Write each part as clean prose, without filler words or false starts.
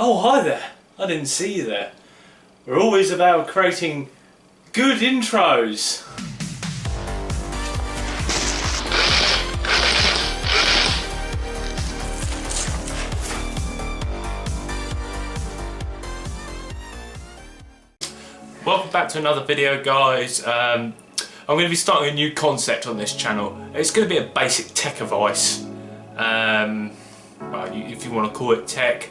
Oh, hi there. I didn't see you there. We're always about creating good intros. Welcome back to another video, guys. I'm going to be starting a new concept on this channel. It's going to be a basic tech advice, if you want to call it tech.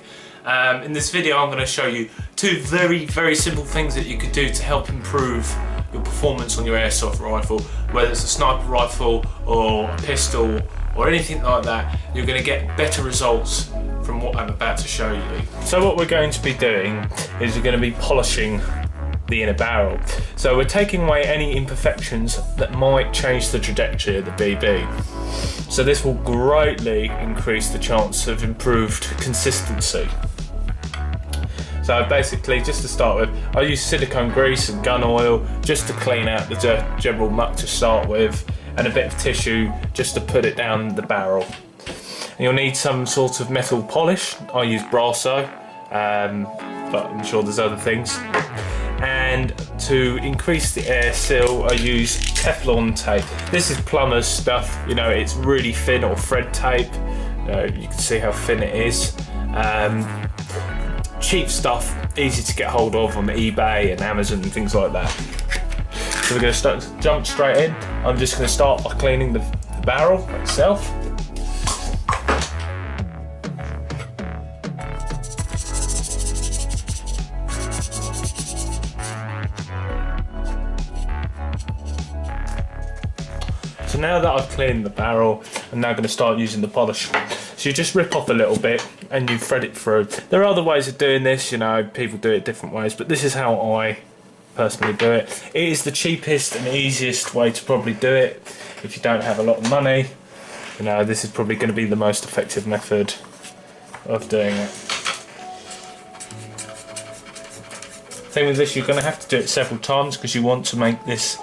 In this video I'm going to show you two very simple things that you could do to help improve your performance on your airsoft rifle, whether it's a sniper rifle or a pistol or anything like that. You're going to get better results from what I'm about to show you. So what we're going to be doing is we're going to be polishing the inner barrel. So we're taking away any imperfections that might change the trajectory of the BB. So this will greatly increase the chance of improved consistency. So basically, just to start with, I use silicone grease and gun oil just to clean out the general muck to start with, and a bit of tissue just to put it down the barrel. And you'll need some sort of metal polish. I use Brasso, but I'm sure there's other things. And to increase the air seal, I use Teflon tape. This is plumber's stuff, you know, it's really thin, or thread tape. You can see how thin it is. Cheap stuff, easy to get hold of on eBay and Amazon and things like that. So we're going to jump straight in. I'm just going to start by cleaning the barrel itself. So now that I've cleaned the barrel, I'm now going to start using the polish. So you just rip off a little bit and you thread it through. There are other ways of doing this, you know, people do it different ways, but this is how I personally do it. It is the cheapest and easiest way to probably do it. If you don't have a lot of money, you know, this is probably going to be the most effective method of doing it. Thing with this, you're going to have to do it several times because you want to make this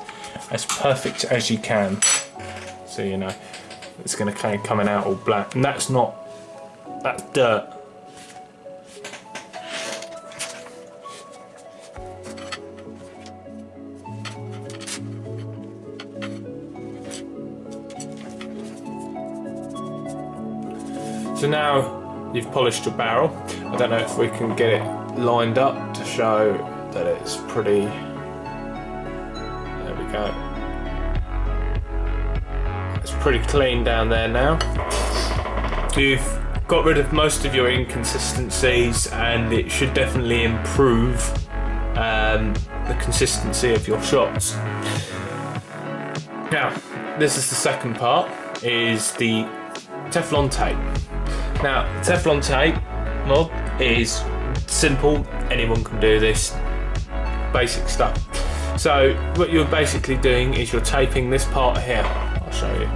as perfect as you can. So, you know, it's going to kind of coming out all black, and that's dirt. So now you've polished your barrel. I don't know if we can get it lined up to show that it's pretty. There we go. It's pretty clean down there now. You've got rid of most of your inconsistencies, and it should definitely improve the consistency of your shots. Now, this is the second part, is the Teflon tape. Now, Teflon tape mod is simple, anyone can do this, basic stuff. So what you're basically doing is you're taping this part here. I'll show you.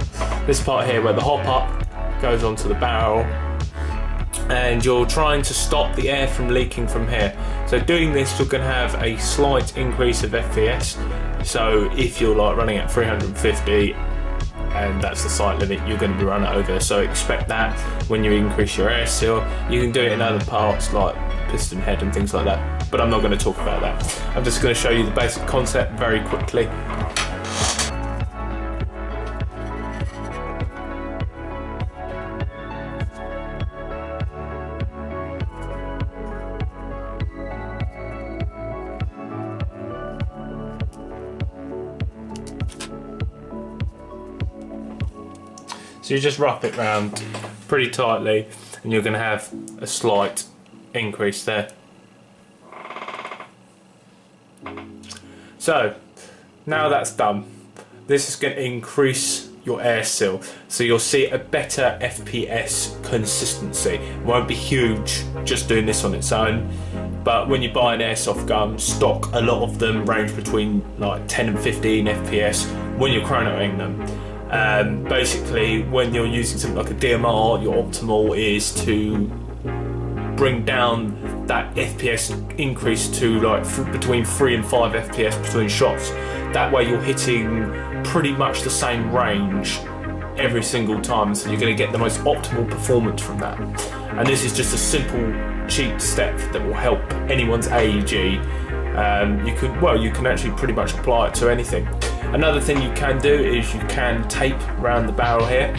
This part here where the hop up goes onto the barrel, and you're trying to stop the air from leaking from here. So doing this, you're going to have a slight increase of FPS. So if you're like running at 350 and that's the sight limit, you're going to be run over. So expect that when you increase your air seal. You can do it in other parts like piston head and things like that, but I'm not going to talk about that. I'm just going to show you the basic concept very quickly. So you just wrap it round pretty tightly, and you're going to have a slight increase there. So now that's done, this is going to increase your air seal, so you'll see a better FPS consistency. It won't be huge just doing this on its own, but when you buy an airsoft gun stock, a lot of them range between like 10 and 15 FPS when you're chronoing them. Basically, when you're using something like a DMR, your optimal is to bring down that FPS increase to like between 3 and 5 FPS between shots. That way you're hitting pretty much the same range every single time, so you're going to get the most optimal performance from that. and this is just a simple, cheap step that will help anyone's AEG. You can actually pretty much apply it to anything. Another thing you can do is you can tape around the barrel here.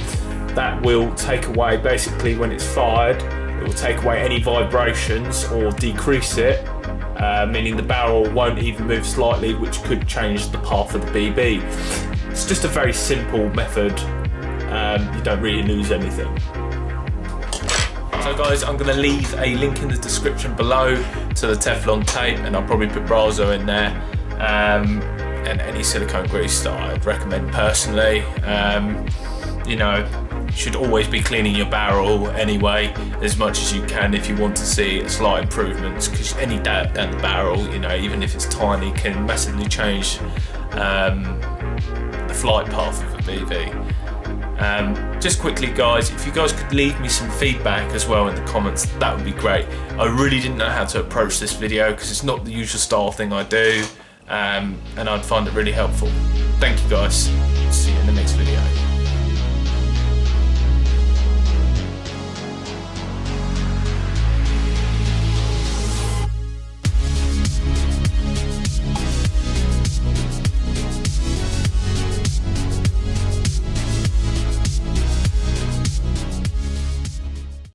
That will take away, basically when it's fired, it will take away any vibrations or decrease it, meaning the barrel won't even move slightly, which could change the path of the BB. It's just a very simple method. You don't really lose anything. So guys, I'm going to leave a link in the description below to the Teflon tape, and I'll probably put Brazo in there, and any silicone grease that I'd recommend personally. You know, you should always be cleaning your barrel anyway, as much as you can if you want to see slight improvements, because any dab down the barrel, you know, even if it's tiny, can massively change the flight path of a BB. Just quickly guys, if you guys could leave me some feedback as well in the comments, that would be great. I really didn't know how to approach this video because it's not the usual style thing I do, and I'd find it really helpful. Thank you guys, see you in the next video.